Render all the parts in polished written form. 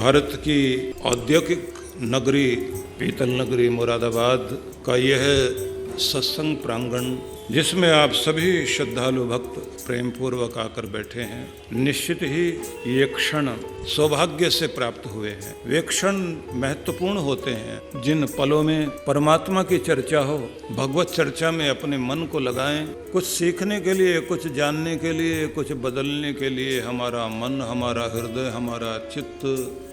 भारत की औद्योगिक नगरी पीतल नगरी मुरादाबाद का यह सत्संग प्रांगण, जिसमें आप सभी श्रद्धालु भक्त प्रेम पूर्वक आकर बैठे हैं, निश्चित ही ये क्षण सौभाग्य से प्राप्त हुए हैं। वे क्षण महत्वपूर्ण होते हैं जिन पलों में परमात्मा की चर्चा हो, भगवत चर्चा में अपने मन को लगाएं, कुछ सीखने के लिए, कुछ जानने के लिए, कुछ बदलने के लिए हमारा मन, हमारा हृदय, हमारा चित्त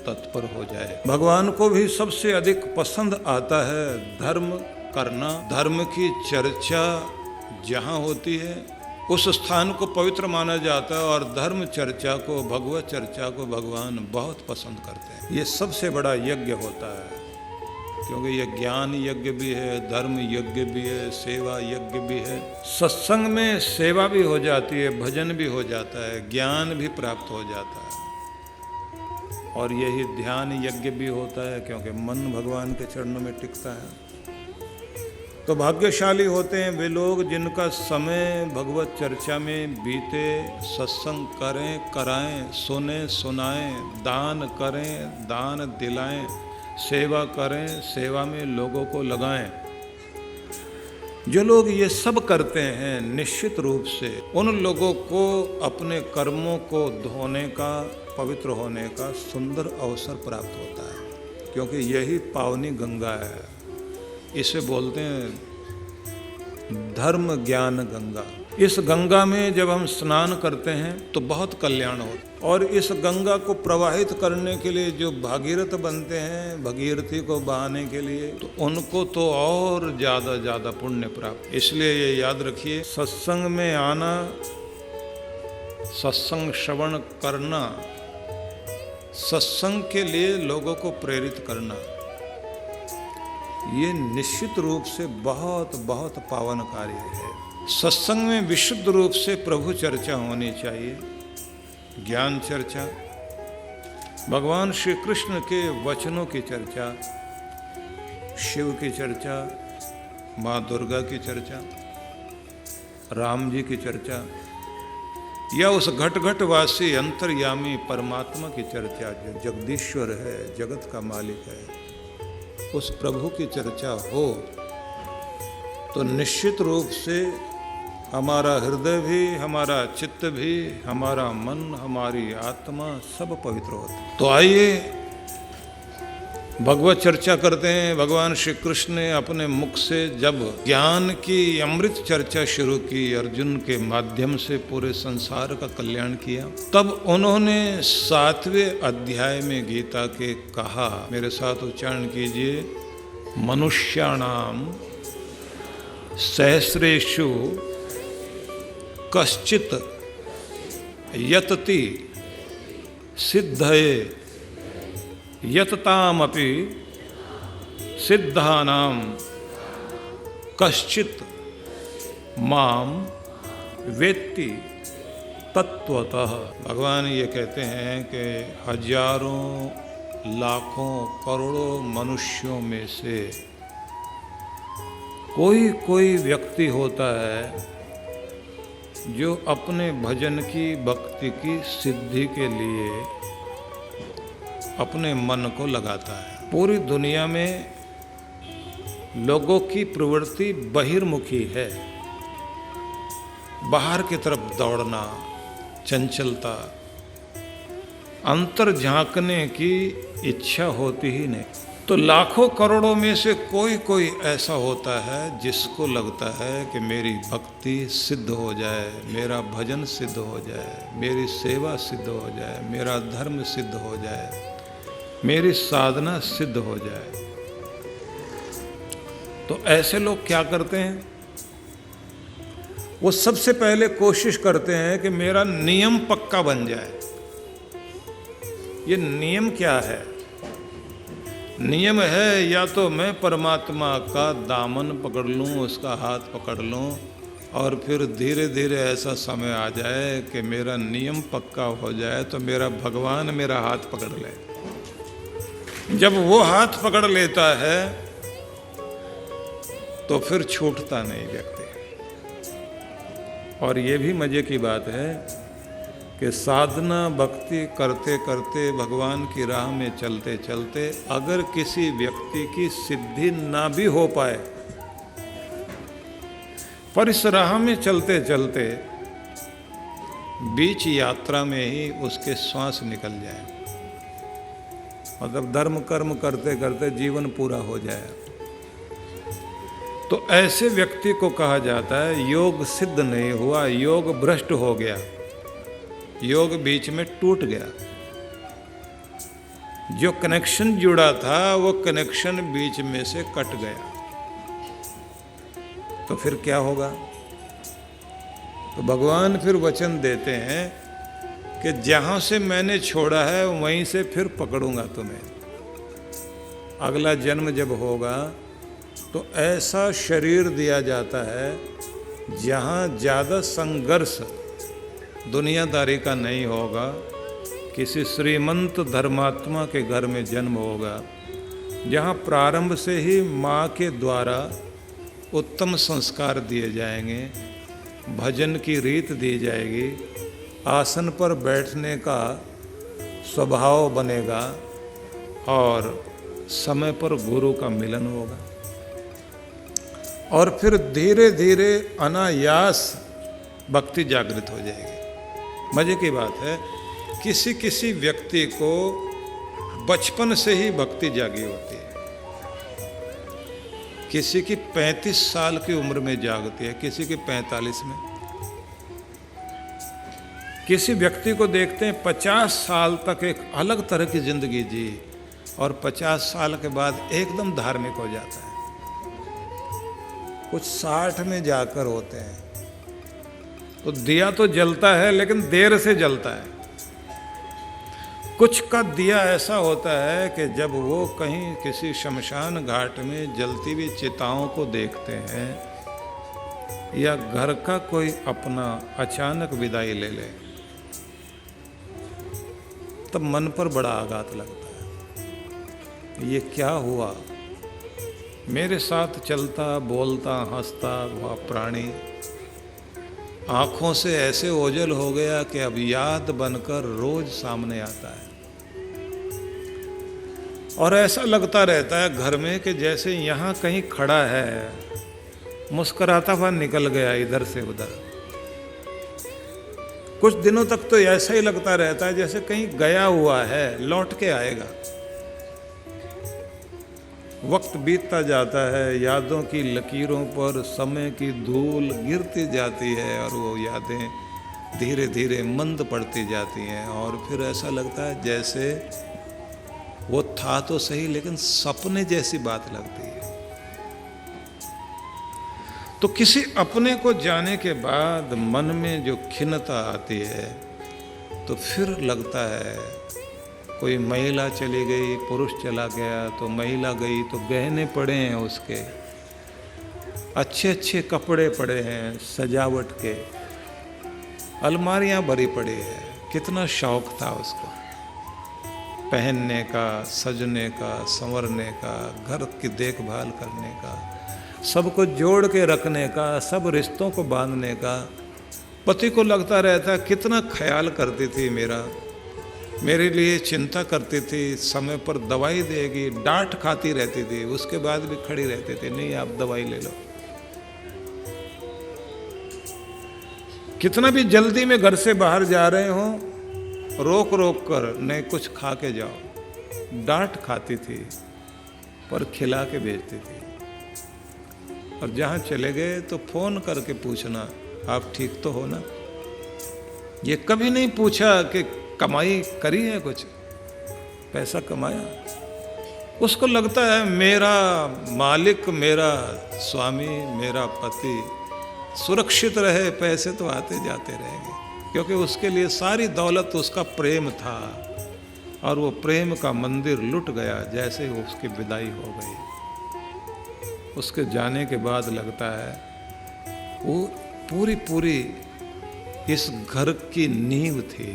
तत्पर हो जाए। भगवान को भी सबसे अधिक पसंद आता है धर्म करना। धर्म की चर्चा जहाँ होती है उस स्थान को पवित्र माना जाता है, और धर्म चर्चा को, भगवत चर्चा को भगवान बहुत पसंद करते हैं। ये सबसे बड़ा यज्ञ होता है, क्योंकि ये ज्ञान यज्ञ भी है, धर्म यज्ञ भी है, सेवा यज्ञ भी है। सत्संग में सेवा भी हो जाती है, भजन भी हो जाता है, ज्ञान भी प्राप्त हो जाता है, और यही ध्यान यज्ञ भी होता है, क्योंकि मन भगवान के चरणों में टिकता है। तो भाग्यशाली होते हैं वे लोग जिनका समय भगवत चर्चा में बीते, सत्संग करें, कराएं, सुने, सुनाएं, दान करें, दान दिलाएं, सेवा करें, सेवा में लोगों को लगाएं। जो लोग ये सब करते हैं, निश्चित रूप से उन लोगों को अपने कर्मों को धोने का, पवित्र होने का सुंदर अवसर प्राप्त होता है, क्योंकि यही पावनी गंगा है। इसे बोलते हैं धर्म ज्ञान गंगा। इस गंगा में जब हम स्नान करते हैं तो बहुत कल्याण होता है, और इस गंगा को प्रवाहित करने के लिए जो भागीरथ बनते हैं, भगीरथी को बहाने के लिए, तो उनको तो और ज़्यादा पुण्य प्राप्त। इसलिए ये याद रखिए, सत्संग में आना, सत्संग श्रवण करना, सत्संग के लिए लोगों को प्रेरित करना, ये निश्चित रूप से बहुत पावन कार्य है। सत्संग में विशुद्ध रूप से प्रभु चर्चा होनी चाहिए, ज्ञान चर्चा, भगवान श्री कृष्ण के वचनों की चर्चा, शिव की चर्चा, माँ दुर्गा की चर्चा, राम जी की चर्चा, या उस घट घट वासी अंतर्यामी परमात्मा की चर्चा जो जगदीश्वर है, जगत का मालिक है, उस प्रभु की चर्चा हो तो निश्चित रूप से हमारा हृदय भी, हमारा चित्त भी, हमारा मन, हमारी आत्मा सब पवित्र होता है। तो आइए भगवत चर्चा करते हैं। भगवान श्री कृष्ण ने अपने मुख से जब ज्ञान की अमृत चर्चा शुरू की, अर्जुन के माध्यम से पूरे संसार का कल्याण किया, तब उन्होंने 7वें अध्याय में गीता के कहा, मेरे साथ उच्चारण कीजिए, मनुष्याणाम सहस्रेषु कश्चित यतति सिद्धये यततामपि सिद्धानाम कश्चित माम वेत्ति तत्वतः। भगवान ये कहते हैं कि हजारों, लाखों, करोड़ों मनुष्यों में से कोई व्यक्ति होता है जो अपने भजन की, भक्ति की सिद्धि के लिए अपने मन को लगाता है। पूरी दुनिया में लोगों की प्रवृत्ति बहिर्मुखी है, बाहर की तरफ दौड़ना, चंचलता, अंतर झांकने की इच्छा होती ही नहीं। तो लाखों करोड़ों में से कोई ऐसा होता है जिसको लगता है कि मेरी भक्ति सिद्ध हो जाए, मेरा भजन सिद्ध हो जाए, मेरी सेवा सिद्ध हो जाए, मेरा धर्म सिद्ध हो जाए, मेरी साधना सिद्ध हो जाए। तो ऐसे लोग क्या करते हैं? वो सबसे पहले कोशिश करते हैं कि मेरा नियम पक्का बन जाए। ये नियम क्या है? नियम है या तो मैं परमात्मा का दामन पकड़ लूं, उसका हाथ पकड़ लूं, और फिर धीरे धीरे ऐसा समय आ जाए कि मेरा नियम पक्का हो जाए तो मेरा भगवान मेरा हाथ पकड़ ले। जब वो हाथ पकड़ लेता है तो फिर छूटता नहीं व्यक्ति। और ये भी मजे की बात है कि साधना भक्ति करते करते भगवान की राह में चलते चलते अगर किसी व्यक्ति की सिद्धि ना भी हो पाए, पर इस राह में चलते चलते बीच यात्रा में ही उसके श्वास निकल जाए, मतलब धर्म कर्म करते करते जीवन पूरा हो जाए, तो ऐसे व्यक्ति को कहा जाता है योग सिद्ध नहीं हुआ, योग भ्रष्ट हो गया, योग बीच में टूट गया। जो कनेक्शन जुड़ा था वो कनेक्शन बीच में से कट गया, तो फिर क्या होगा? तो भगवान फिर वचन देते हैं कि जहां से मैंने छोड़ा है वहीं से फिर पकड़ूंगा तुम्हें। अगला जन्म जब होगा तो ऐसा शरीर दिया जाता है जहां ज़्यादा संघर्ष दुनियादारी का नहीं होगा, किसी श्रीमंत धर्मात्मा के घर में जन्म होगा, जहाँ प्रारंभ से ही माँ के द्वारा उत्तम संस्कार दिए जाएंगे, भजन की रीत दी जाएगी, आसन पर बैठने का स्वभाव बनेगा और समय पर गुरु का मिलन होगा, और फिर धीरे धीरे अनायास भक्ति जागृत हो जाएगी। मजे की बात है, किसी किसी व्यक्ति को बचपन से ही भक्ति जागी होती है, किसी की 35 साल की उम्र में जागती है, किसी की 45 में। किसी व्यक्ति को देखते हैं 50 साल तक एक अलग तरह की जिंदगी जी और 50 साल के बाद एकदम धार्मिक हो जाता है, कुछ 60 में जाकर होते हैं। तो दिया तो जलता है लेकिन देर से जलता है। कुछ का दिया ऐसा होता है कि जब वो कहीं किसी शमशान घाट में जलती हुई चिताओं को देखते हैं या घर का कोई अपना अचानक विदाई ले ले, तब मन पर बड़ा आघात लगता है। ये क्या हुआ? मेरे साथ चलता बोलता हंसता हुआ प्राणी आँखों से ऐसे ओझल हो गया कि अब याद बनकर रोज सामने आता है, और ऐसा लगता रहता है घर में कि जैसे यहाँ कहीं खड़ा है, मुस्कुराता हुआ निकल गया इधर से उधर। कुछ दिनों तक तो ऐसा ही लगता रहता है जैसे कहीं गया हुआ है, लौट के आएगा। वक्त बीतता जाता है, यादों की लकीरों पर समय की धूल गिरती जाती है और वो यादें धीरे धीरे मंद पड़ती जाती हैं, और फिर ऐसा लगता है जैसे वो था तो सही लेकिन सपने जैसी बात लगती है। तो किसी अपने को जाने के बाद मन में जो खिन्नता आती है, तो फिर लगता है कोई महिला चली गई, पुरुष चला गया, तो महिला गई तो गहने पड़े हैं उसके, अच्छे अच्छे कपड़े पड़े हैं सजावट के, अलमारियां भरी पड़ी है, कितना शौक था उसको पहनने का, सजने का, संवरने का, घर की देखभाल करने का, सबको जोड़ के रखने का, सब रिश्तों को बांधने का। पति को लगता रहता कितना ख्याल करती थी मेरे लिए चिंता करती थी, समय पर दवाई देगी, डांट खाती रहती थी, उसके बाद भी खड़ी रहती थी, नहीं आप दवाई ले लो। कितना भी जल्दी में घर से बाहर जा रहे हो, रोक रोक कर नहीं कुछ खा के जाओ। डांट खाती थी पर खिला के भेजती थी, और जहाँ चले गए तो फोन करके पूछना आप ठीक तो हो ना। ये कभी नहीं पूछा कि कमाई करी है, कुछ पैसा कमाया। उसको लगता है मेरा मालिक, मेरा स्वामी, मेरा पति सुरक्षित रहे, पैसे तो आते जाते रहेंगे, क्योंकि उसके लिए सारी दौलत उसका प्रेम था, और वो प्रेम का मंदिर लुट गया जैसे उसकी विदाई हो गई। उसके जाने के बाद लगता है वो पूरी इस घर की नींव थी,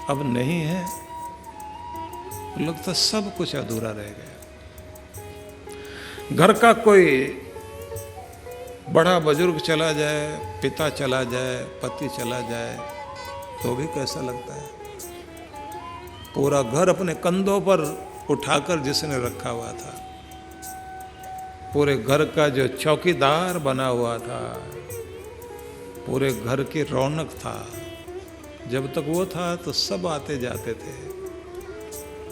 अब नहीं है, लगता सब कुछ अधूरा रह गया। घर का कोई बड़ा बुजुर्ग चला जाए, पिता चला जाए, पति चला जाए, तो भी कैसा लगता है। पूरा घर अपने कंधों पर उठाकर जिसने रखा हुआ था, पूरे घर का जो चौकीदार बना हुआ था, पूरे घर की रौनक था, जब तक वो था तो सब आते जाते थे,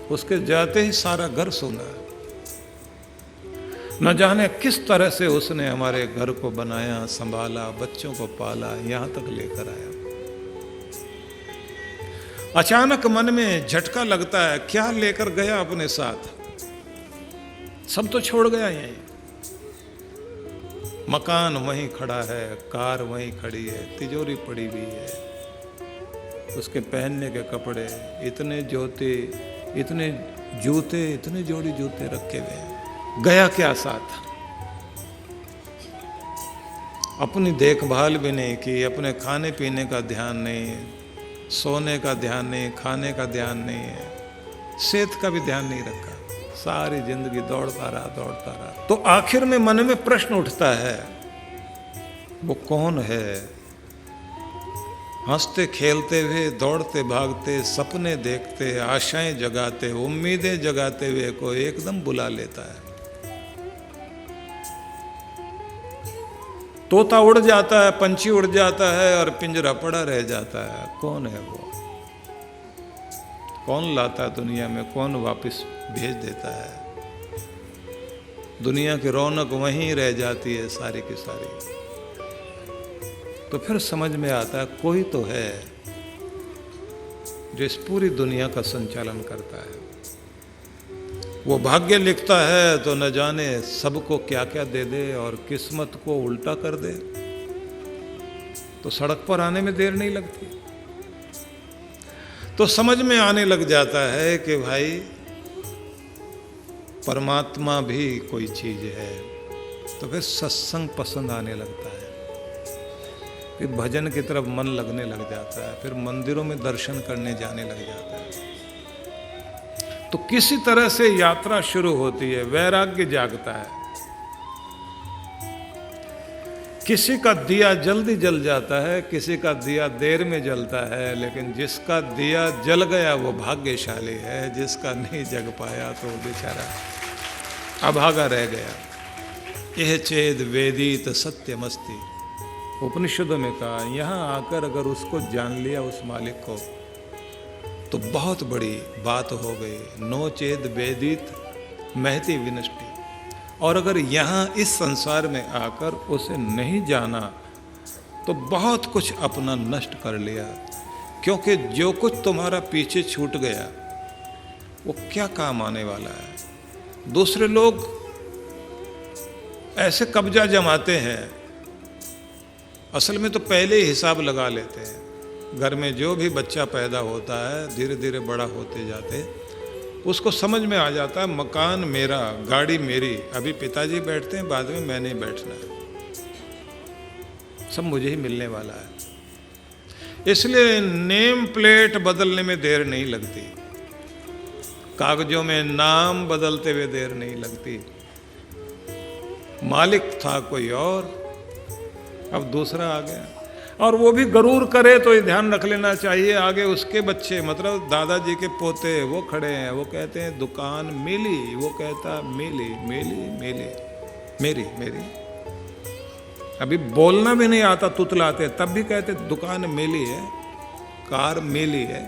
उसके जाते ही सारा घर सूना। न जाने किस तरह से उसने हमारे घर को बनाया, संभाला, बच्चों को पाला, यहां तक लेकर आया। अचानक मन में झटका लगता है, क्या लेकर गया अपने साथ? सब तो छोड़ गया यहीं। मकान वहीं खड़ा है, कार वहीं खड़ी है, तिजोरी पड़ी हुई है, उसके पहनने के कपड़े, इतने जूते, इतने जोड़ी जूते रखे हुए हैं। गया क्या साथ? अपनी देखभाल भी नहीं की, अपने खाने पीने का ध्यान नहीं, सोने का ध्यान नहीं, खाने का ध्यान नहीं है, सेहत का भी ध्यान नहीं रखा। सारी जिंदगी दौड़ता रहा। तो आखिर में मन में प्रश्न उठता है, वो कौन है? हंसते खेलते हुए, दौड़ते भागते, सपने देखते, आशाएं जगाते, उम्मीदें जगाते हुए को एकदम बुला लेता है। तोता उड़ जाता है, पंछी उड़ जाता है और पिंजरा पड़ा रह जाता है। कौन है वो? कौन लाता है दुनिया में, कौन वापस भेज देता है? दुनिया की रौनक वहीं रह जाती है सारी की सारी। तो फिर समझ में आता है, कोई तो है जो इस पूरी दुनिया का संचालन करता है। वो भाग्य लिखता है तो न जाने सबको क्या क्या दे दे और किस्मत को उल्टा कर दे, तो सड़क पर आने में देर नहीं लगती। तो समझ में आने लग जाता है कि भाई परमात्मा भी कोई चीज है। तो फिर सत्संग पसंद आने लगता है, फिर भजन की तरफ मन लगने लग जाता है, फिर मंदिरों में दर्शन करने जाने लग जाता है। तो किसी तरह से यात्रा शुरू होती है, वैराग्य जागता है। किसी का दिया जल्दी जल जाता है, किसी का दिया देर में जलता है, लेकिन जिसका दिया जल गया वो भाग्यशाली है। जिसका नहीं जग पाया तो बेचारा अभागा रह गया। यह चेद वेदित सत्यमस्ति, उपनिषदों में कहा, यहाँ आकर अगर उसको जान लिया, उस मालिक को, तो बहुत बड़ी बात हो गई। नो चेद वेदित महति विनष्टि। और अगर यहाँ इस संसार में आकर उसे नहीं जाना तो बहुत कुछ अपना नष्ट कर लिया। क्योंकि जो कुछ तुम्हारा पीछे छूट गया वो क्या काम आने वाला है। दूसरे लोग ऐसे कब्जा जमाते हैं, असल में तो पहले ही हिसाब लगा लेते हैं। घर में जो भी बच्चा पैदा होता है, धीरे धीरे बड़ा होते जाते, उसको समझ में आ जाता है मकान मेरा, गाड़ी मेरी। अभी पिताजी बैठते हैं, बाद में मैंने बैठना है, सब मुझे ही मिलने वाला है। इसलिए नेम प्लेट बदलने में देर नहीं लगती, कागजों में नाम बदलते हुए देर नहीं लगती। मालिक था कोई और, अब दूसरा आ गया। और वो भी गरूर करे तो ये ध्यान रख लेना चाहिए, आगे उसके बच्चे, मतलब दादाजी के पोते, वो खड़े हैं, वो कहते हैं दुकान मिली, वो कहता मिली मिली मिली मेरी मेरी। अभी बोलना भी नहीं आता, तुतलाते, तब भी कहते दुकान मिली है, कार मिली है।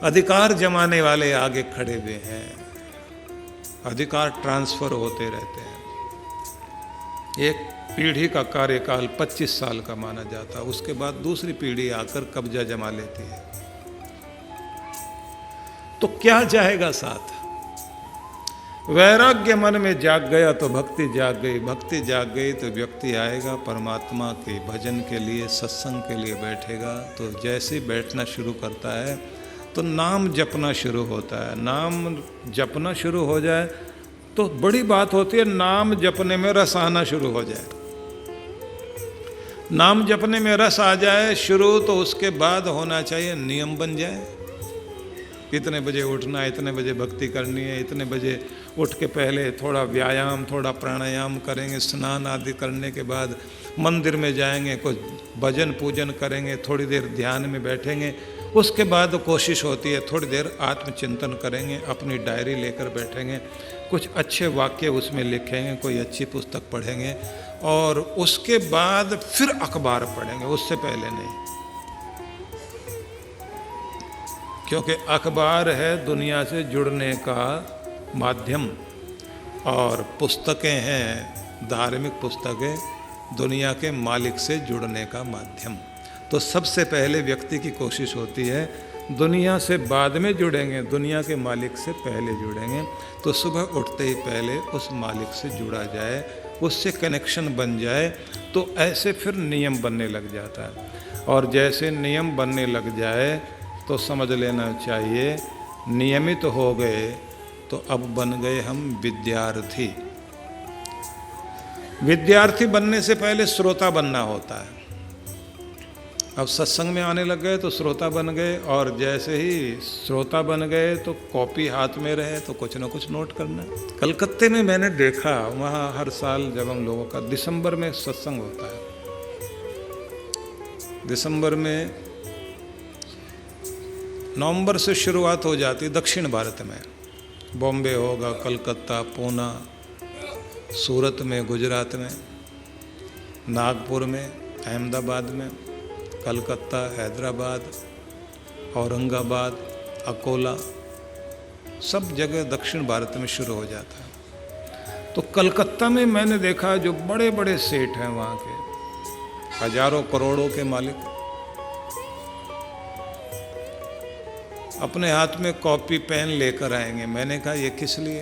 अधिकार जमाने वाले आगे खड़े हुए हैं, अधिकार ट्रांसफर होते रहते हैं। एक पीढ़ी का कार्यकाल 25 साल का माना जाता है, उसके बाद दूसरी पीढ़ी आकर कब्जा जमा लेती है। तो क्या जाएगा साथ? वैराग्य मन में जाग गया तो भक्ति जाग गई, भक्ति जाग गई तो व्यक्ति आएगा परमात्मा के भजन के लिए, सत्संग के लिए बैठेगा। तो जैसे ही बैठना शुरू करता है तो नाम जपना शुरू होता है। नाम जपना शुरू हो जाए तो बड़ी बात होती है, नाम जपने में रस आना शुरू हो जाए। नाम जपने में रस आ जाए शुरू, तो उसके बाद होना चाहिए नियम बन जाए। इतने बजे उठना, इतने बजे भक्ति करनी है, इतने बजे उठ के पहले थोड़ा व्यायाम, थोड़ा प्राणायाम करेंगे, स्नान आदि करने के बाद मंदिर में जाएंगे, कुछ भजन पूजन करेंगे, थोड़ी देर ध्यान में बैठेंगे, उसके बाद कोशिश होती है थोड़ी देर आत्मचिंतन करेंगे, अपनी डायरी लेकर बैठेंगे, कुछ अच्छे वाक्य उसमें लिखेंगे, कोई अच्छी पुस्तक पढ़ेंगे और उसके बाद फिर अखबार पढ़ेंगे, उससे पहले नहीं। क्योंकि अखबार है दुनिया से जुड़ने का माध्यम और पुस्तकें हैं, धार्मिक पुस्तकें, दुनिया के मालिक से जुड़ने का माध्यम। तो सबसे पहले व्यक्ति की कोशिश होती है दुनिया से बाद में जुड़ेंगे, दुनिया के मालिक से पहले जुड़ेंगे। तो सुबह उठते ही पहले उस मालिक से जुड़ा जाए, उससे कनेक्शन बन जाए, तो ऐसे फिर नियम बनने लग जाता है। और जैसे नियम बनने लग जाए तो समझ लेना चाहिए नियमित हो गए तो अब बन गए हम विद्यार्थी। विद्यार्थी बनने से पहले श्रोता बनना होता है। अब सत्संग में आने लग गए तो श्रोता बन गए, और जैसे ही श्रोता बन गए तो कॉपी हाथ में रहे तो कुछ ना कुछ नोट करना। कलकत्ते में मैंने देखा, वहाँ हर साल जब हम लोगों का दिसंबर में सत्संग होता है, दिसंबर में नवंबर से शुरुआत हो जाती है दक्षिण भारत में, बॉम्बे होगा, कलकत्ता, पूना, सूरत में, गुजरात में, नागपुर में, अहमदाबाद में, कलकत्ता, हैदराबाद, औरंगाबाद, अकोला, सब जगह दक्षिण भारत में शुरू हो जाता है। तो कलकत्ता में मैंने देखा जो बड़े बड़े सेठ हैं वहाँ के, हजारों करोड़ों के मालिक, अपने हाथ में कॉपी पेन लेकर आएंगे। मैंने कहा ये किस लिए?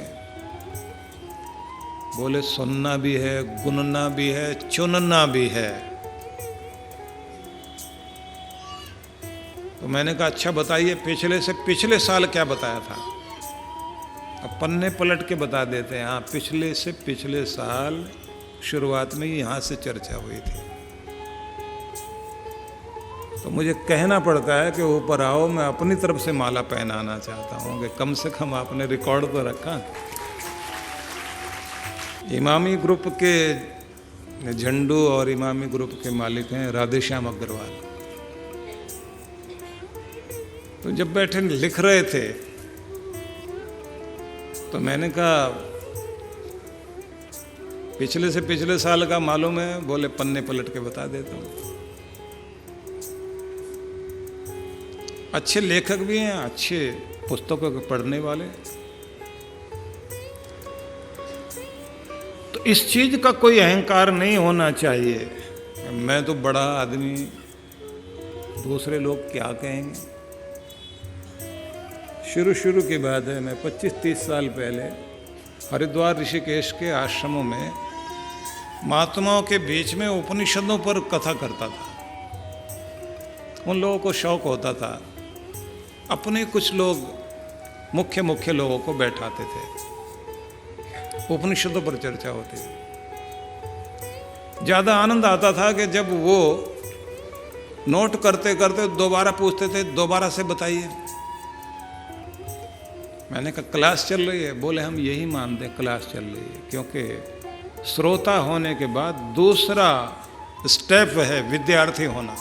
बोले सुनना भी है, गुनना भी है, चुनना भी है। तो मैंने कहा अच्छा बताइए पिछले से पिछले साल क्या बताया था। अब पन्ने पलट के बता देते हैं, हाँ पिछले से पिछले साल शुरुआत में ही यहाँ से चर्चा हुई थी। तो मुझे कहना पड़ता है कि ऊपर आओ, मैं अपनी तरफ से माला पहनाना चाहता हूँ कि कम से कम आपने रिकॉर्ड तो रखा। इमामी ग्रुप के झंडू और इमामी ग्रुप के मालिक हैं राधेश्याम अग्रवाल। तो जब बैठे लिख रहे थे तो मैंने कहा पिछले से पिछले साल का मालूम है? बोले पन्ने पलट के बता देता हूँ। अच्छे लेखक भी हैं, अच्छे पुस्तकों को पढ़ने वाले। तो इस चीज का कोई अहंकार नहीं होना चाहिए, मैं तो बड़ा आदमी, दूसरे लोग क्या कहेंगे। शुरू की बात है, मैं 25-30 साल पहले हरिद्वार ऋषिकेश के आश्रमों में महात्माओं के बीच में उपनिषदों पर कथा करता था। उन लोगों को शौक होता था, अपने कुछ लोग मुख्य लोगों को बैठाते थे, उपनिषदों पर चर्चा होती थी। ज़्यादा आनंद आता था कि जब वो नोट करते करते दोबारा पूछते थे, दोबारा से बताइए। मैंने कहा क्लास चल रही है? बोले हम यही मानते हैं क्लास चल रही है, क्योंकि श्रोता होने के बाद दूसरा स्टेप है विद्यार्थी होना।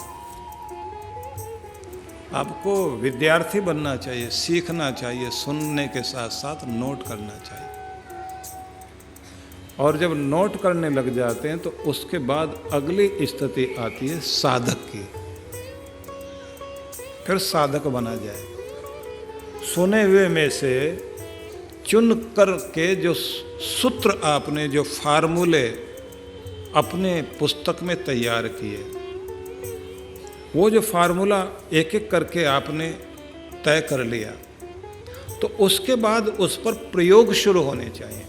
आपको विद्यार्थी बनना चाहिए, सीखना चाहिए, सुनने के साथ साथ नोट करना चाहिए। और जब नोट करने लग जाते हैं तो उसके बाद अगली स्थिति आती है साधक की। फिर साधक बना जाए, सुने हुए में से चुन कर के जो सूत्र आपने, जो फार्मूले अपने पुस्तक में तैयार किए, वो जो फार्मूला एक एक करके आपने तय कर लिया, तो उसके बाद उस पर प्रयोग शुरू होने चाहिए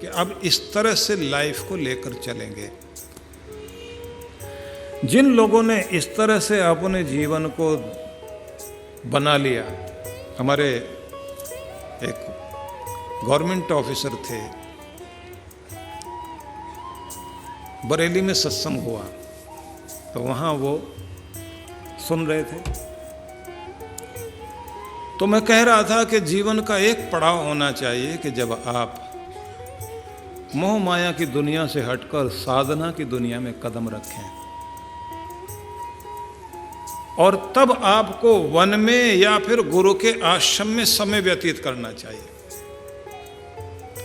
कि अब इस तरह से लाइफ को लेकर चलेंगे। जिन लोगों ने इस तरह से अपने जीवन को बना लिया, हमारे एक गवर्नमेंट ऑफिसर थे, बरेली में सत्संग हुआ तो वहाँ वो सुन रहे थे। तो मैं कह रहा था कि जीवन का एक पड़ाव होना चाहिए कि जब आप मोह माया की दुनिया से हटकर साधना की दुनिया में कदम रखें। और तब आपको वन में या फिर गुरु के आश्रम में समय व्यतीत करना चाहिए।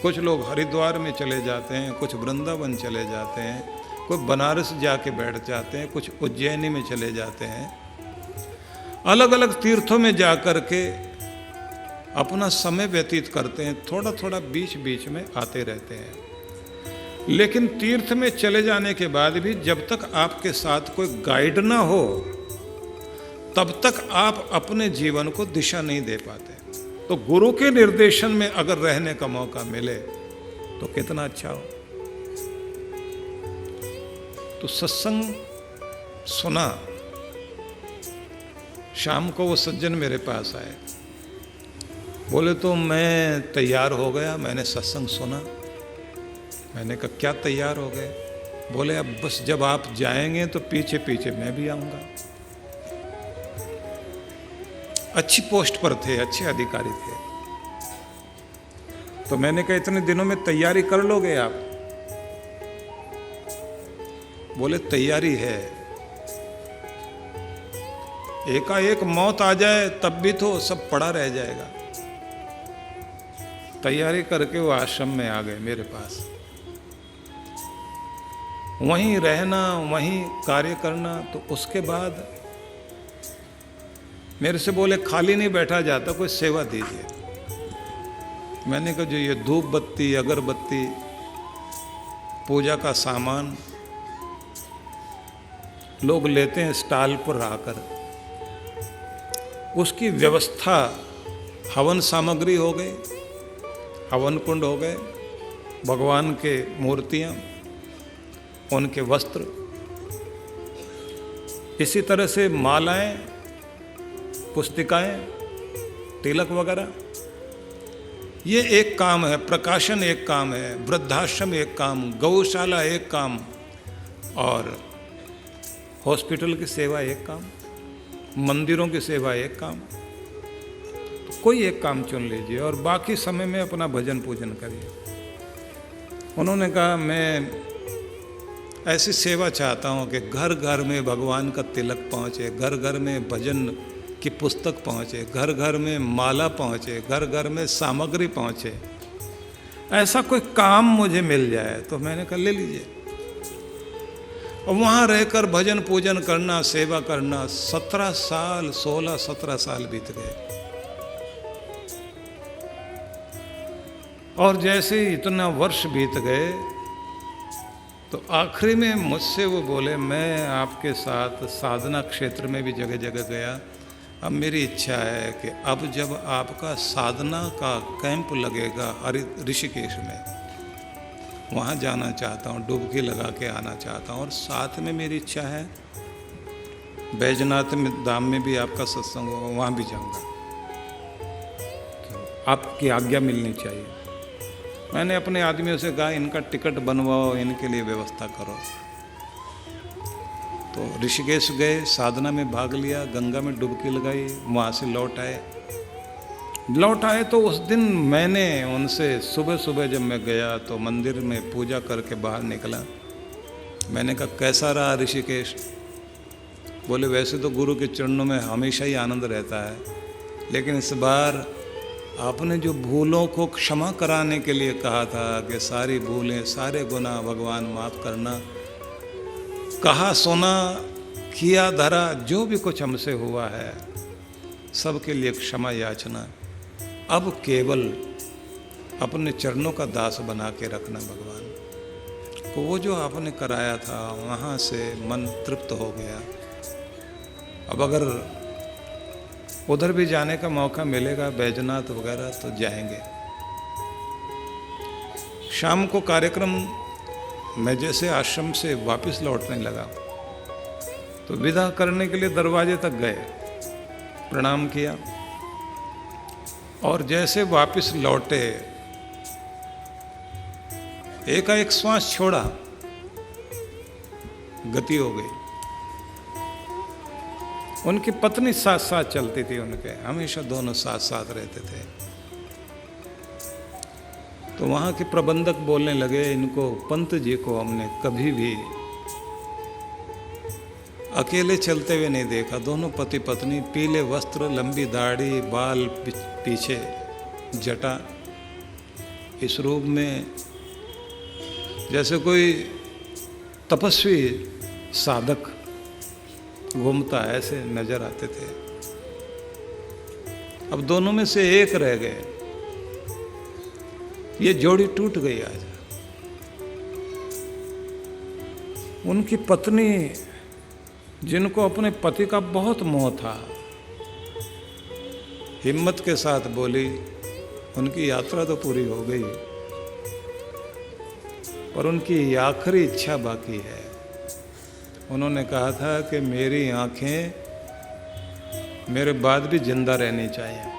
कुछ लोग हरिद्वार में चले जाते हैं, कुछ वृंदावन चले जाते हैं, कोई बनारस जाके बैठ जाते हैं, कुछ उज्जैनी में चले जाते हैं। अलग अलग तीर्थों में जाकर के अपना समय व्यतीत करते हैं, थोड़ा थोड़ा बीच बीच में आते रहते हैं। लेकिन तीर्थ में चले जाने के बाद भी जब तक आपके साथ कोई गाइड ना हो तब तक आप अपने जीवन को दिशा नहीं दे पाते। तो गुरु के निर्देशन में अगर रहने का मौका मिले तो कितना अच्छा हो। तो सत्संग सुना। शाम को वो सज्जन मेरे पास आए, बोले तो मैं तैयार हो गया, मैंने सत्संग सुना। मैंने कहा क्या तैयार हो गए? बोले अब बस जब आप जाएंगे तो पीछे पीछे मैं भी आऊंगा। अच्छी पोस्ट पर थे, अच्छे अधिकारी थे। तो मैंने कहा इतने दिनों में तैयारी कर लोगे आप? बोले तैयारी है, एकाएक मौत आ जाए तब भी तो सब पड़ा रह जाएगा। तैयारी करके वो आश्रम में आ गए मेरे पास। वहीं रहना, वहीं कार्य करना। तो उसके बाद मेरे से बोले खाली नहीं बैठा जाता, कोई सेवा दीजिए। मैंने कहा जो ये धूप बत्ती, अगरबत्ती, पूजा का सामान लोग लेते हैं स्टॉल पर आकर, उसकी व्यवस्था, हवन सामग्री हो गई, हवन कुंड हो गए, भगवान के मूर्तियाँ, उनके वस्त्र, इसी तरह से मालाएं, पुस्तिकाएं, तिलक वगैरह, ये एक काम है। प्रकाशन एक काम है, वृद्धाश्रम एक काम, गौशाला एक काम, और हॉस्पिटल की सेवा एक काम, मंदिरों की सेवा एक काम। तो कोई एक काम चुन लीजिए और बाकी समय में अपना भजन पूजन करिए। उन्होंने कहा मैं ऐसी सेवा चाहता हूँ कि घर घर में भगवान का तिलक पहुँचे, घर घर में भजन की पुस्तक पहुँचे, घर घर में माला पहुँचे, घर घर में सामग्री पहुँचे। ऐसा कोई काम मुझे मिल जाए। तो मैंने कहा ले लीजिए। और वहाँ रहकर भजन पूजन करना, सेवा करना, 17 साल, 16-17 साल बीत गए। और जैसे ही इतना वर्ष बीत गए तो आखिरी में मुझसे वो बोले मैं आपके साथ साधना क्षेत्र में भी जगह जगह गया। अब मेरी इच्छा है कि अब जब आपका साधना का कैंप लगेगा ऋषिकेश में, वहाँ जाना चाहता हूँ, डुबकी लगा के आना चाहता हूँ। और साथ में मेरी इच्छा है बैजनाथ में धाम में भी आपका सत्संग होगा, वहाँ भी जाऊँगा। तो आपकी आज्ञा मिलनी चाहिए। मैंने अपने आदमियों से कहा इनका टिकट बनवाओ, इनके लिए व्यवस्था करो। तो ऋषिकेश गए, साधना में भाग लिया, गंगा में डुबकी लगाई, वहाँ से लौट आए। तो उस दिन मैंने उनसे सुबह सुबह जब मैं गया तो मंदिर में पूजा करके बाहर निकला। मैंने कहा कैसा रहा ऋषिकेश? बोले वैसे तो गुरु के चरणों में हमेशा ही आनंद रहता है, लेकिन इस बार आपने जो भूलों को क्षमा कराने के लिए कहा था कि सारी भूलें, सारे गुनाह भगवान माफ़ करना, कहा सुना, किया धरा, जो भी कुछ हमसे हुआ है सबके लिए क्षमा याचना। अब केवल अपने चरणों का दास बना के रखना भगवान को। वो जो आपने कराया था वहाँ से मन तृप्त हो गया। अब अगर उधर भी जाने का मौका मिलेगा, बैजनाथ वगैरह, तो जाएंगे। शाम को कार्यक्रम, मैं जैसे आश्रम से वापस लौटने लगा तो विदा करने के लिए दरवाजे तक गए, प्रणाम किया और जैसे वापस लौटे एकाएक श्वास छोड़ा, गति हो गई। उनकी पत्नी साथ साथ चलती थी, उनके हमेशा दोनों साथ साथ रहते थे। तो वहाँ के प्रबंधक बोलने लगे, इनको पंत जी को हमने कभी भी अकेले चलते हुए नहीं देखा। दोनों पति पत्नी, पीले वस्त्र, लंबी दाढ़ी, बाल पीछे, जटा, इस रूप में जैसे कोई तपस्वी साधक घूमता है, ऐसे नजर आते थे। अब दोनों में से एक रह गए। ये जोड़ी टूट गई आज। उनकी पत्नी, जिनको अपने पति का बहुत मोह था, हिम्मत के साथ बोली, उनकी यात्रा तो पूरी हो गई, पर उनकी आखिरी इच्छा बाकी है। उन्होंने कहा था कि मेरी आंखें मेरे बाद भी जिंदा रहनी चाहिए।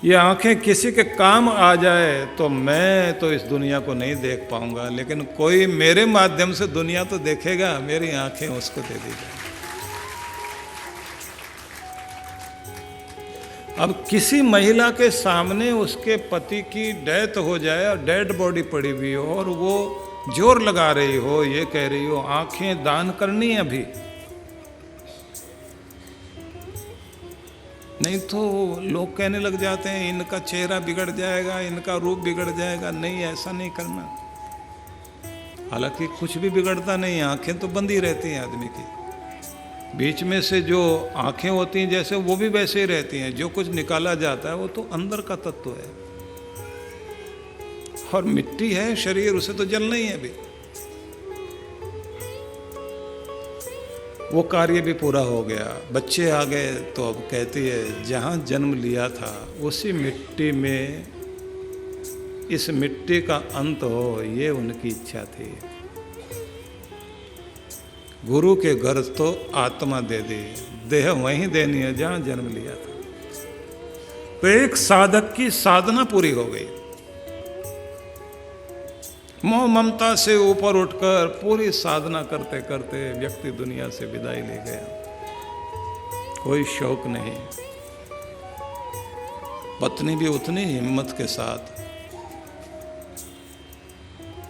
ये आंखें किसी के काम आ जाए तो मैं तो इस दुनिया को नहीं देख पाऊंगा, लेकिन कोई मेरे माध्यम से दुनिया तो देखेगा। मेरी आंखें उसको दे दी जाए। अब किसी महिला के सामने उसके पति की डेथ हो जाए और डेड बॉडी पड़ी हुई हो और वो जोर लगा रही हो, ये कह रही हो आंखें दान करनी है अभी, नहीं तो लोग कहने लग जाते हैं इनका चेहरा बिगड़ जाएगा, इनका रूप बिगड़ जाएगा। नहीं, ऐसा नहीं करना। हालांकि कुछ भी बिगड़ता नहीं, आंखें तो बंद ही रहती हैं आदमी की। बीच में से जो आंखें होती हैं जैसे, वो भी वैसे ही रहती हैं। जो कुछ निकाला जाता है वो तो अंदर का तत्व है, और मिट्टी है शरीर, उसे तो जलना ही है अभी। वो कार्य भी पूरा हो गया, बच्चे आ गए, तो अब कहती है जहाँ जन्म लिया था उसी मिट्टी में, इस मिट्टी का अंत हो, ये उनकी इच्छा थी। गुरु के घर तो आत्मा दे दी, देह वहीं देनी है जहाँ जन्म लिया था। तो एक साधक की साधना पूरी हो गई। मोह ममता से ऊपर उठकर पूरी साधना करते करते व्यक्ति दुनिया से विदाई ले गया। कोई शौक नहीं। पत्नी भी उतनी हिम्मत के साथ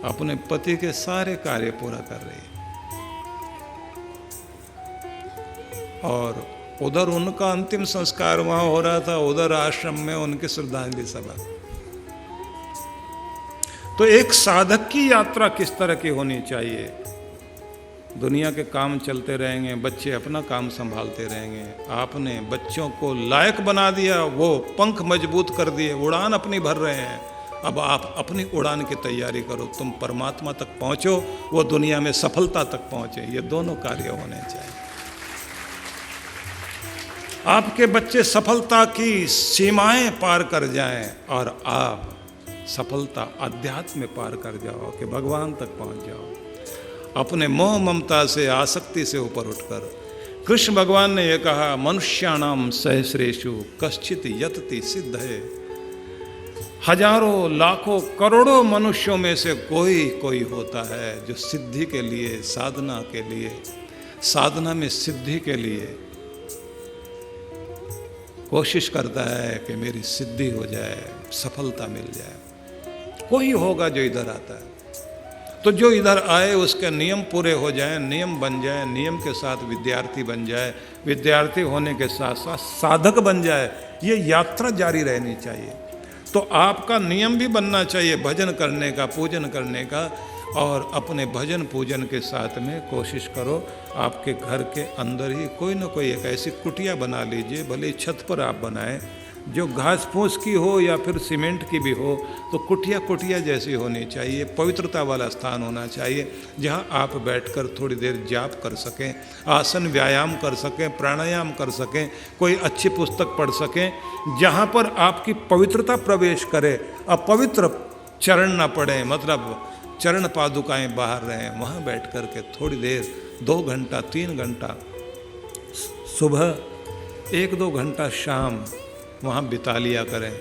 अपने पति के सारे कार्य पूरा कर रही है, और उधर उनका अंतिम संस्कार वहां हो रहा था, उधर आश्रम में उनकी श्रद्धांजलि सभा। तो एक साधक की यात्रा किस तरह की होनी चाहिए? दुनिया के काम चलते रहेंगे, बच्चे अपना काम संभालते रहेंगे। आपने बच्चों को लायक बना दिया, वो पंख मजबूत कर दिए, उड़ान अपनी भर रहे हैं। अब आप अपनी उड़ान की तैयारी करो, तुम परमात्मा तक पहुंचो, वो दुनिया में सफलता तक पहुंचे। ये दोनों कार्य होने चाहिए। आपके बच्चे सफलता की सीमाएं पार कर जाएं और आप सफलता अध्यात्म में पार कर जाओ कि भगवान तक पहुंच जाओ। अपने मोह ममता से, आसक्ति से ऊपर उठकर। कृष्ण भगवान ने यह कहा, मनुष्याणाम सहस्रेषु कश्चित यतति सिद्ध है। हजारों, लाखों, करोड़ों मनुष्यों में से कोई कोई होता है जो सिद्धि के लिए, साधना के लिए, साधना में सिद्धि के लिए कोशिश करता है कि मेरी सिद्धि हो जाए, सफलता मिल जाए। कोई होगा जो इधर आता है। तो जो इधर आए उसके नियम पूरे हो जाएं, नियम बन जाए, नियम के साथ विद्यार्थी बन जाए, विद्यार्थी होने के साथ साथ साधक बन जाए। ये यात्रा जारी रहनी चाहिए। तो आपका नियम भी बनना चाहिए भजन करने का, पूजन करने का, और अपने भजन पूजन के साथ में कोशिश करो आपके घर के अंदर ही कोई ना कोई एक ऐसी कुटिया बना लीजिए, भले छत पर आप बनाएं, जो घास फूस की हो या फिर सीमेंट की भी हो, तो कुटिया कुटिया जैसी होनी चाहिए। पवित्रता वाला स्थान होना चाहिए जहां आप बैठकर थोड़ी देर जाप कर सकें, आसन व्यायाम कर सकें, प्राणायाम कर सकें, कोई अच्छी पुस्तक पढ़ सकें, जहां पर आपकी पवित्रता प्रवेश करे, अपवित्र चरण ना पड़े, मतलब चरण पादुकाएं बाहर रहें। वहाँ बैठ कर के थोड़ी देर, 2 घंटा 3 घंटा सुबह, 1-2 घंटा शाम वहाँ बिता लिया करें।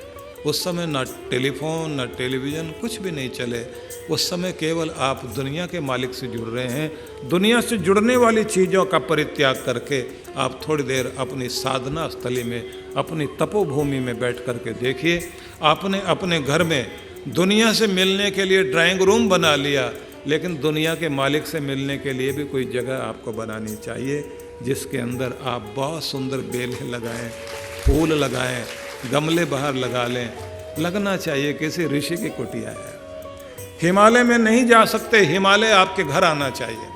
उस समय ना टेलीफोन ना टेलीविज़न कुछ भी नहीं चले। उस समय केवल आप दुनिया के मालिक से जुड़ रहे हैं। दुनिया से जुड़ने वाली चीज़ों का परित्याग करके आप थोड़ी देर अपनी साधना स्थली में, अपनी तपोभूमि में बैठ कर के देखिए। आपने अपने घर में दुनिया से मिलने के लिए ड्राइंग रूम बना लिया, लेकिन दुनिया के मालिक से मिलने के लिए भी कोई जगह आपको बनानी चाहिए, जिसके अंदर आप बहुत सुंदर बेलें लगाएं, फूल लगाएं, गमले बाहर लगा लें। लगना चाहिए किसी ऋषि की कुटिया है। हिमालय में नहीं जा सकते, हिमालय आपके घर आना चाहिए।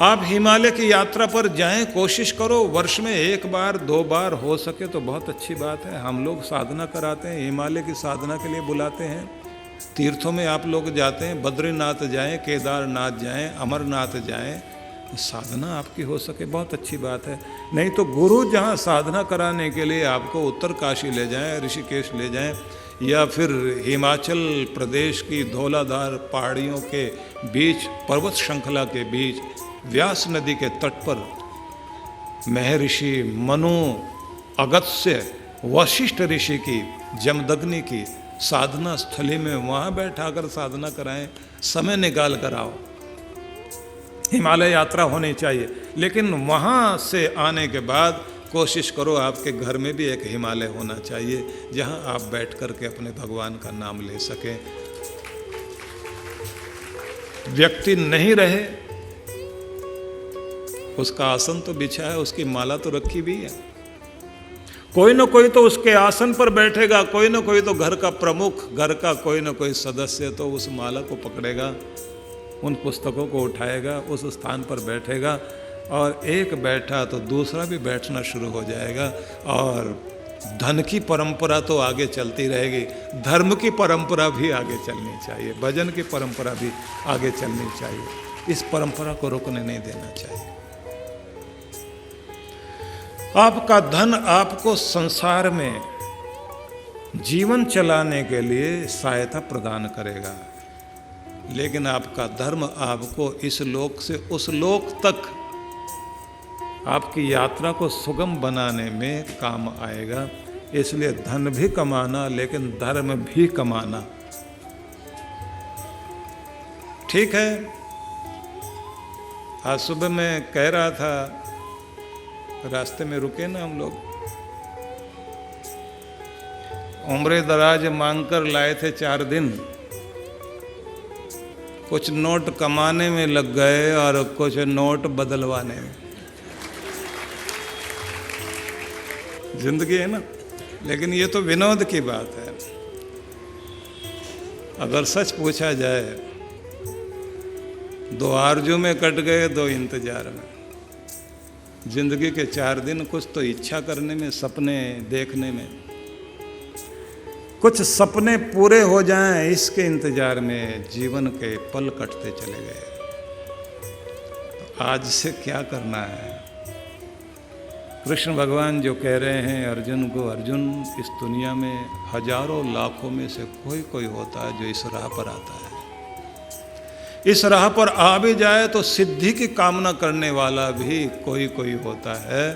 आप हिमालय की यात्रा पर जाएं, कोशिश करो वर्ष में 1 बार 2 बार हो सके तो बहुत अच्छी बात है। हम लोग साधना कराते हैं, हिमालय की साधना के लिए बुलाते हैं। तीर्थों में आप लोग जाते हैं, बद्रीनाथ जाएं, केदारनाथ जाएं, अमरनाथ जाएं, साधना आपकी हो सके बहुत अच्छी बात है। नहीं तो गुरु जहाँ साधना कराने के लिए आपको उत्तरकाशी ले जाएं, ऋषिकेश ले जाएं, या फिर हिमाचल प्रदेश की धौलाधार पहाड़ियों के बीच, पर्वत श्रृंखला के बीच, व्यास नदी के तट पर महर्षि मनु, अगस्त्य, वशिष्ठ ऋषि की, जमदग्नि की साधना स्थली में वहाँ बैठाकर साधना कराएं, समय निकाल कर आओ। हिमालय यात्रा होनी चाहिए, लेकिन वहाँ से आने के बाद कोशिश करो आपके घर में भी एक हिमालय होना चाहिए, जहाँ आप बैठ कर के अपने भगवान का नाम ले सकें। व्यक्ति नहीं रहे, उसका आसन तो बिछा है, उसकी माला तो रखी भी है, कोई ना कोई तो उसके आसन पर बैठेगा, कोई ना कोई तो घर का प्रमुख, घर का कोई ना कोई सदस्य तो उस माला को पकड़ेगा, उन पुस्तकों को उठाएगा, उस स्थान पर बैठेगा, और एक बैठा तो दूसरा भी बैठना शुरू हो जाएगा। और धन की परंपरा तो आगे चलती रहेगी, धर्म की परंपरा भी आगे चलनी चाहिए, भजन की परंपरा भी आगे चलनी चाहिए। इस परंपरा को रोकने नहीं देना चाहिए। आपका धन आपको संसार में जीवन चलाने के लिए सहायता प्रदान करेगा, लेकिन आपका धर्म आपको इस लोक से उस लोक तक आपकी यात्रा को सुगम बनाने में काम आएगा। इसलिए धन भी कमाना, लेकिन धर्म भी कमाना। ठीक है, आज सुबह मैं कह रहा था, रास्ते में रुके ना हम लोग, उम्र दराज मांगकर लाए थे 4 दिन, कुछ नोट कमाने में लग गए और कुछ नोट बदलवाने में। जिंदगी है ना, लेकिन ये तो विनोद की बात है। अगर सच पूछा जाए, 2 आरजू में कट गए, 2 इंतजार में। जिंदगी के 4 दिन कुछ तो इच्छा करने में, सपने देखने में, कुछ सपने पूरे हो जाएं इसके इंतजार में जीवन के पल कटते चले गए। तो आज से क्या करना है? कृष्ण भगवान जो कह रहे हैं अर्जुन को, अर्जुन इस दुनिया में हजारों लाखों में से कोई कोई होता है जो इस राह पर आता है। इस राह पर आ भी जाए तो सिद्धि की कामना करने वाला भी कोई कोई होता है।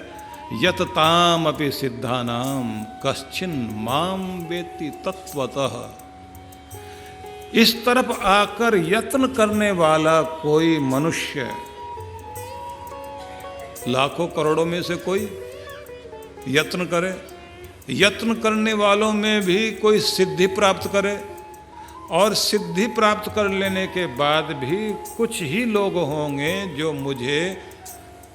यत ताम अपि सिद्धानाम कश्चिन माम वेत्ति तत्वतः। इस तरफ आकर यत्न करने वाला कोई मनुष्य, लाखों करोड़ों में से कोई यत्न करे, यत्न करने वालों में भी कोई सिद्धि प्राप्त करे, और सिद्धि प्राप्त कर लेने के बाद भी कुछ ही लोग होंगे जो मुझे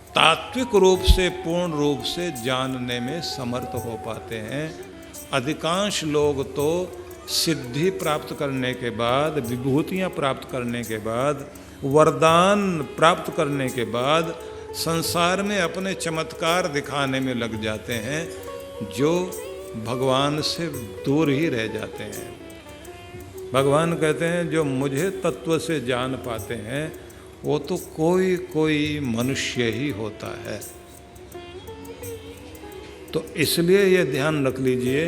तात्विक रूप से, पूर्ण रूप से जानने में समर्थ हो पाते हैं। अधिकांश लोग तो सिद्धि प्राप्त करने के बाद, विभूतियाँ प्राप्त करने के बाद, वरदान प्राप्त करने के बाद संसार में अपने चमत्कार दिखाने में लग जाते हैं, जो भगवान से दूर ही रह जाते हैं। भगवान कहते हैं जो मुझे तत्व से जान पाते हैं वो तो कोई कोई मनुष्य ही होता है। तो इसलिए ये ध्यान रख लीजिए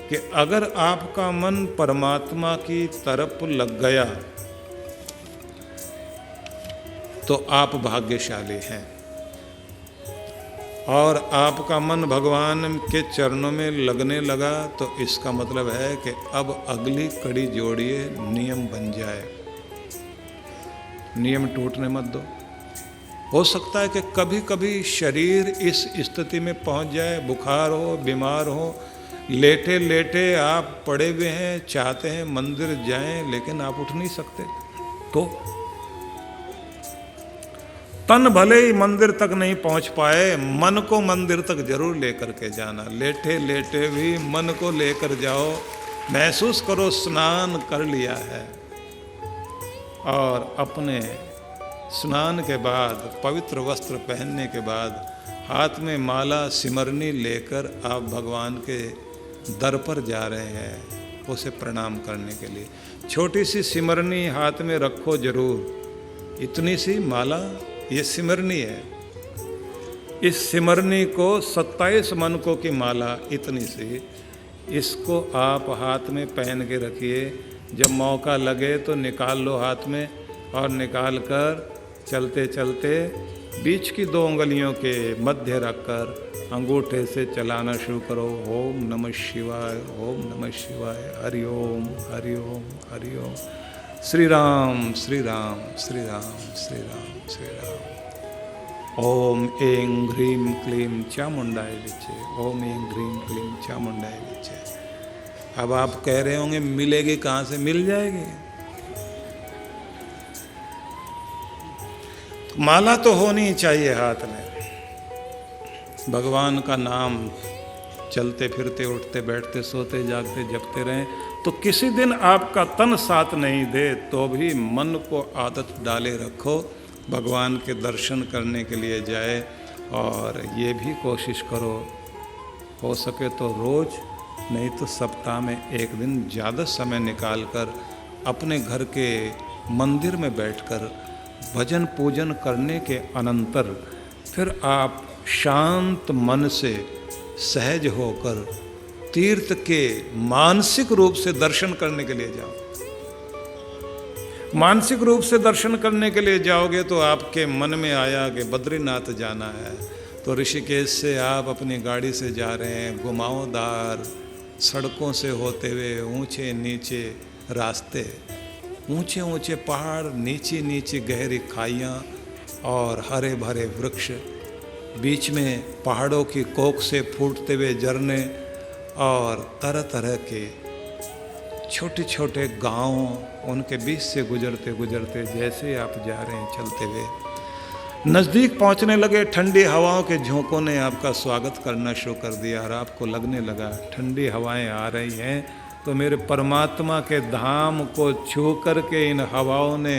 कि अगर आपका मन परमात्मा की तरफ लग गया तो आप भाग्यशाली हैं। और आपका मन भगवान के चरणों में लगने लगा, तो इसका मतलब है कि अब अगली कड़ी जोड़िए, नियम बन जाए। नियम टूटने मत दो। हो सकता है कि कभी कभी शरीर इस स्थिति में पहुंच जाए, बुखार हो, बीमार हो, लेटे लेटे आप पड़े हुए हैं, चाहते हैं मंदिर जाएं लेकिन आप उठ नहीं सकते, तो तन भले ही मंदिर तक नहीं पहुंच पाए, मन को मंदिर तक जरूर लेकर के जाना। लेटे लेटे भी मन को लेकर जाओ, महसूस करो स्नान कर लिया है, और अपने स्नान के बाद पवित्र वस्त्र पहनने के बाद हाथ में माला सिमरनी लेकर आप भगवान के दर पर जा रहे हैं उसे प्रणाम करने के लिए। छोटी सी सिमरनी हाथ में रखो जरूर, इतनी सी माला ये सिमरनी है। इस सिमरनी को 27 मनकों की माला इतनी सी, इसको आप हाथ में पहन के रखिए। जब मौका लगे तो निकाल लो हाथ में, और निकाल कर चलते चलते बीच की 2 उंगलियों के मध्य रखकर अंगूठे से चलाना शुरू करो। ओम नमः शिवाय, ओम नमः शिवाय, हरि ओम हरि ओम हरि ओम, श्री राम श्री राम श्री राम श्री राम श्री राम। ओम ऐं ह्रीं क्लीं चामुंडाय विचे, ओम ऐं ह्रीं क्लीं चामुंडाय विचे। अब आप कह रहे होंगे मिलेगी कहाँ से? मिल जाएगी। माला तो होनी चाहिए हाथ में, भगवान का नाम चलते फिरते उठते बैठते सोते जागते जपते रहें। तो किसी दिन आपका तन साथ नहीं दे तो भी मन को आदत डाले रखो, भगवान के दर्शन करने के लिए जाए। और ये भी कोशिश करो, हो सके तो रोज़, नहीं तो सप्ताह में एक दिन ज़्यादा समय निकाल कर अपने घर के मंदिर में बैठकर भजन पूजन करने के अनंतर फिर आप शांत मन से सहज होकर तीर्थ के मानसिक रूप से दर्शन करने के लिए जाओ। मानसिक रूप से दर्शन करने के लिए जाओगे तो आपके मन में आया कि बद्रीनाथ जाना है, तो ऋषिकेश से आप अपनी गाड़ी से जा रहे हैं, घुमावदार सड़कों से होते हुए, ऊंचे नीचे रास्ते, ऊंचे ऊंचे पहाड़, नीची नीची गहरी खाइयाँ और हरे भरे वृक्ष, बीच में पहाड़ों की कोख से फूटते हुए झरने और तरह तरह के छोटे छोटे गांव, उनके बीच से गुजरते गुजरते जैसे आप जा रहे हैं चलते हुए, नज़दीक पहुंचने लगे, ठंडी हवाओं के झोंकों ने आपका स्वागत करना शुरू कर दिया और आपको लगने लगा ठंडी हवाएं आ रही हैं तो मेरे परमात्मा के धाम को छू कर के इन हवाओं ने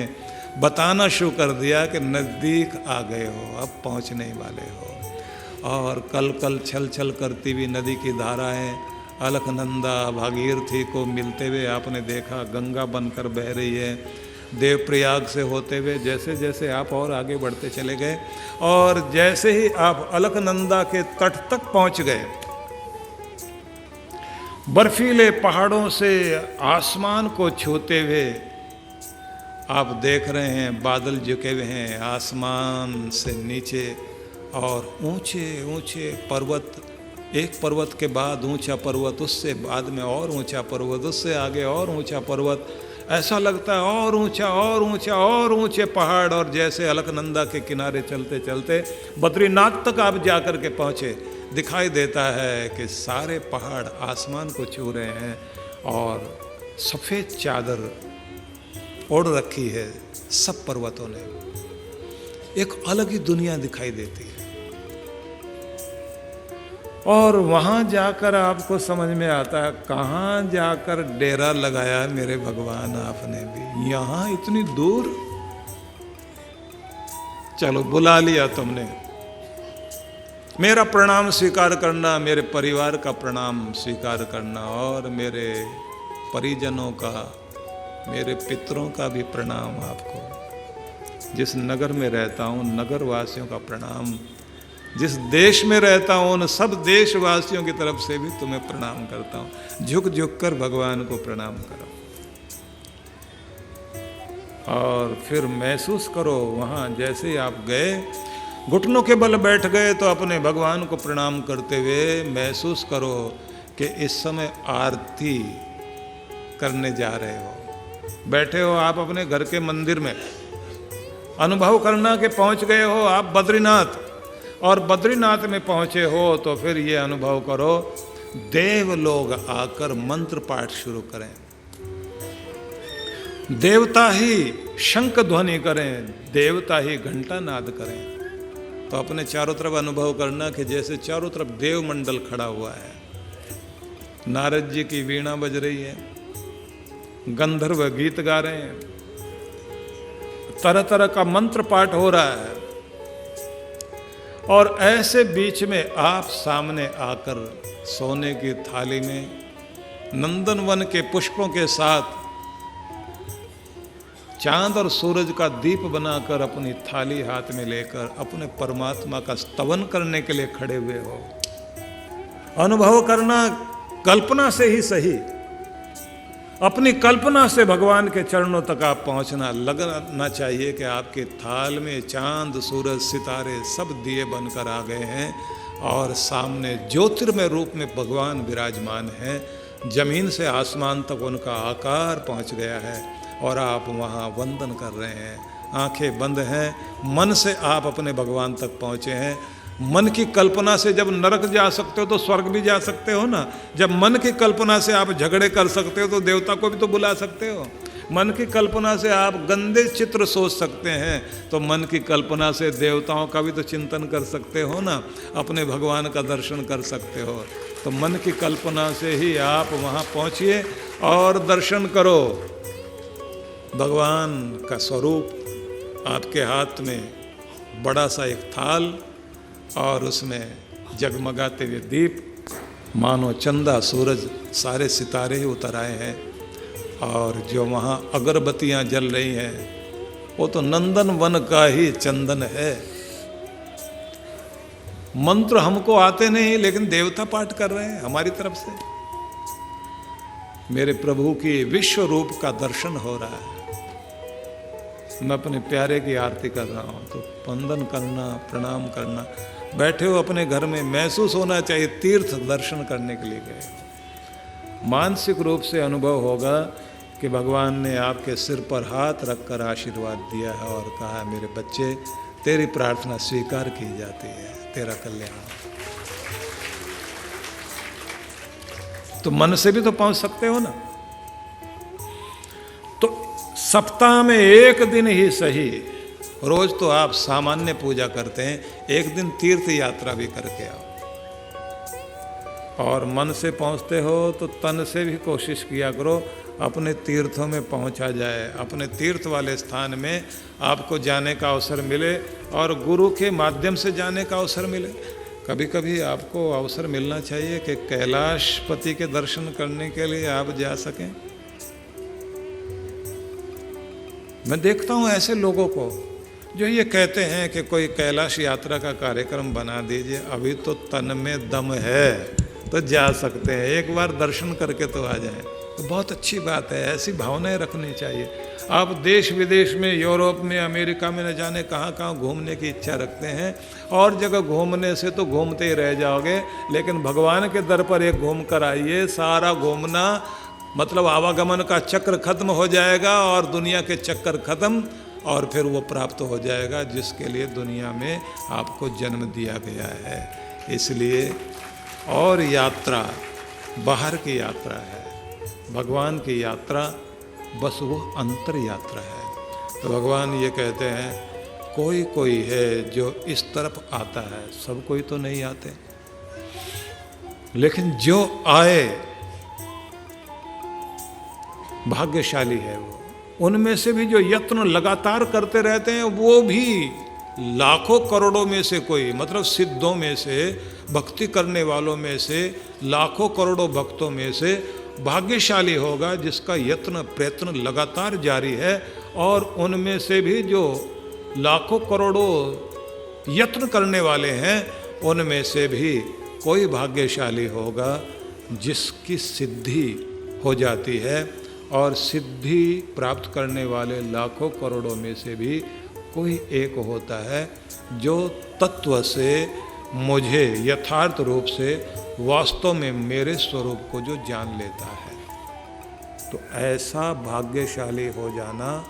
बताना शुरू कर दिया कि नज़दीक आ गए हो, अब पहुंचने वाले हो। और कल कल छल छल करती हुई नदी की धाराएं अलकनंदा भागीरथी को मिलते हुए आपने देखा गंगा बनकर बह रही है। देवप्रयाग से होते हुए जैसे जैसे आप और आगे बढ़ते चले गए और जैसे ही आप अलकनंदा के तट तक पहुंच गए, बर्फीले पहाड़ों से आसमान को छूते हुए आप देख रहे हैं बादल झुके हुए हैं आसमान से नीचे और ऊंचे ऊंचे पर्वत, एक पर्वत के बाद ऊंचा पर्वत, उससे बाद में और ऊंचा पर्वत, उससे आगे और ऊंचा पर्वत, ऐसा लगता है और ऊंचा और ऊंचा और ऊंचे पहाड़। और जैसे अलकनंदा के किनारे चलते चलते बद्रीनाथ तक आप जाकर के पहुँचे, दिखाई देता है कि सारे पहाड़ आसमान को छू रहे हैं और सफ़ेद चादर ओढ़ रखी है सब पर्वतों ने। एक अलग ही दुनिया दिखाई देती है। और वहाँ जाकर आपको समझ में आता है कहाँ जाकर डेरा लगाया मेरे भगवान आपने भी, यहाँ इतनी दूर। चलो बुला लिया तुमने, मेरा प्रणाम स्वीकार करना, मेरे परिवार का प्रणाम स्वीकार करना और मेरे परिजनों का, मेरे पितरों का भी प्रणाम आपको। जिस नगर में रहता हूँ नगर वासियों का प्रणाम, जिस देश में रहता हूँ उन सब देशवासियों की तरफ से भी तुम्हें प्रणाम करता हूँ। झुक झुक कर भगवान को प्रणाम करो और फिर महसूस करो वहाँ जैसे आप गए घुटनों के बल बैठ गए तो अपने भगवान को प्रणाम करते हुए महसूस करो कि इस समय आरती करने जा रहे हो। बैठे हो आप अपने घर के मंदिर में, अनुभव करना कि पहुंच गए हो आप बद्रीनाथ, और बद्रीनाथ में पहुंचे हो तो फिर ये अनुभव करो देव लोग आकर मंत्र पाठ शुरू करें, देवता ही शंख ध्वनि करें, देवता ही घंटा नाद करें। तो अपने चारों तरफ अनुभव करना कि जैसे चारों तरफ देव मंडल खड़ा हुआ है, नारद जी की वीणा बज रही है, गंधर्व गीत गा रहे हैं, तरह तरह का मंत्र पाठ हो रहा है, और ऐसे बीच में आप सामने आकर सोने की थाली में नंदनवन के पुष्पों के साथ चांद और सूरज का दीप बनाकर अपनी थाली हाथ में लेकर अपने परमात्मा का स्तवन करने के लिए खड़े हुए हो। अनुभव करना कल्पना से ही सही, अपनी कल्पना से भगवान के चरणों तक आप पहुंचना लगना चाहिए कि आपके थाल में चांद सूरज सितारे सब दिए बनकर आ गए हैं और सामने ज्योतिर्मय रूप में भगवान विराजमान हैं। जमीन से आसमान तक उनका आकार पहुंच गया है और आप वहाँ वंदन कर रहे हैं, आंखें बंद हैं, मन से आप अपने भगवान तक पहुँचे हैं। मन की कल्पना से जब नरक जा सकते हो तो स्वर्ग भी जा सकते हो ना। जब मन की कल्पना से आप झगड़े कर सकते हो तो देवता को भी तो बुला सकते हो। मन की कल्पना से आप गंदे चित्र सोच सकते हैं तो मन की कल्पना से देवताओं का भी तो चिंतन कर सकते हो ना, अपने भगवान का दर्शन कर सकते हो। तो मन की कल्पना से ही आप वहाँ पहुँचिए और दर्शन करो। भगवान का स्वरूप आपके हाथ में बड़ा सा एक थाल और उसमें जगमगाते हुए दीप, मानो चंदा सूरज सारे सितारे ही उतर आए हैं, और जो वहाँ अगरबत्तियाँ जल रही हैं वो तो नंदन वन का ही चंदन है। मंत्र हमको आते नहीं लेकिन देवता पाठ कर रहे हैं हमारी तरफ से। मेरे प्रभु की विश्व रूप का दर्शन हो रहा है। मैं अपने प्यारे की आरती कर रहा हूँ तो वंदन करना, प्रणाम करना। बैठे हो अपने घर में, महसूस होना चाहिए तीर्थ दर्शन करने के लिए गए। मानसिक रूप से अनुभव होगा कि भगवान ने आपके सिर पर हाथ रखकर आशीर्वाद दिया है और कहा, मेरे बच्चे तेरी प्रार्थना स्वीकार की जाती है, तेरा कल्याण। तो मन से भी तो पहुंच सकते हो ना। तो सप्ताह में एक दिन ही सही, रोज तो आप सामान्य पूजा करते हैं, एक दिन तीर्थ यात्रा भी करके आओ। और मन से पहुंचते हो तो तन से भी कोशिश किया करो अपने तीर्थों में पहुंचा जाए, अपने तीर्थ वाले स्थान में आपको जाने का अवसर मिले और गुरु के माध्यम से जाने का अवसर मिले। कभी कभी आपको अवसर मिलना चाहिए कि कैलाशपति के दर्शन करने के लिए आप जा सकें। मैं देखता हूँ ऐसे लोगों को जो ये कहते हैं कि कोई कैलाश यात्रा का कार्यक्रम बना दीजिए, अभी तो तन में दम है तो जा सकते हैं, एक बार दर्शन करके तो आ जाएं। तो बहुत अच्छी बात है, ऐसी भावनाएं रखनी चाहिए। आप देश विदेश में, यूरोप में, अमेरिका में न जाने कहाँ कहाँ घूमने की इच्छा रखते हैं, और जगह घूमने से तो घूमते ही रह जाओगे, लेकिन भगवान के दर पर एक घूम कर आइए। सारा घूमना मतलब आवागमन का चक्र खत्म हो जाएगा और दुनिया के चक्कर खत्म, और फिर वो प्राप्त हो जाएगा जिसके लिए दुनिया में आपको जन्म दिया गया है। इसलिए और यात्रा बाहर की यात्रा है, भगवान की यात्रा बस वो अंतर यात्रा है। तो भगवान ये कहते हैं, कोई कोई है जो इस तरफ आता है, सब कोई तो नहीं आते, लेकिन जो आए भाग्यशाली है वो। उनमें से भी जो यत्न लगातार करते रहते हैं वो भी लाखों करोड़ों में से कोई, मतलब सिद्धों में से, भक्ति करने वालों में से, लाखों करोड़ों भक्तों में से भाग्यशाली होगा जिसका यत्न प्रयत्न लगातार जारी है। और उनमें से भी जो लाखों करोड़ों यत्न करने वाले हैं उनमें से भी कोई भाग्यशाली होगा जिसकी सिद्धि हो जाती है। और सिद्धि प्राप्त करने वाले लाखों करोड़ों में से भी कोई एक होता है जो तत्व से मुझे यथार्थ रूप से वास्तव में मेरे स्वरूप को जो जान लेता है। तो ऐसा भाग्यशाली हो जाना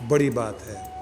बड़ी बात है।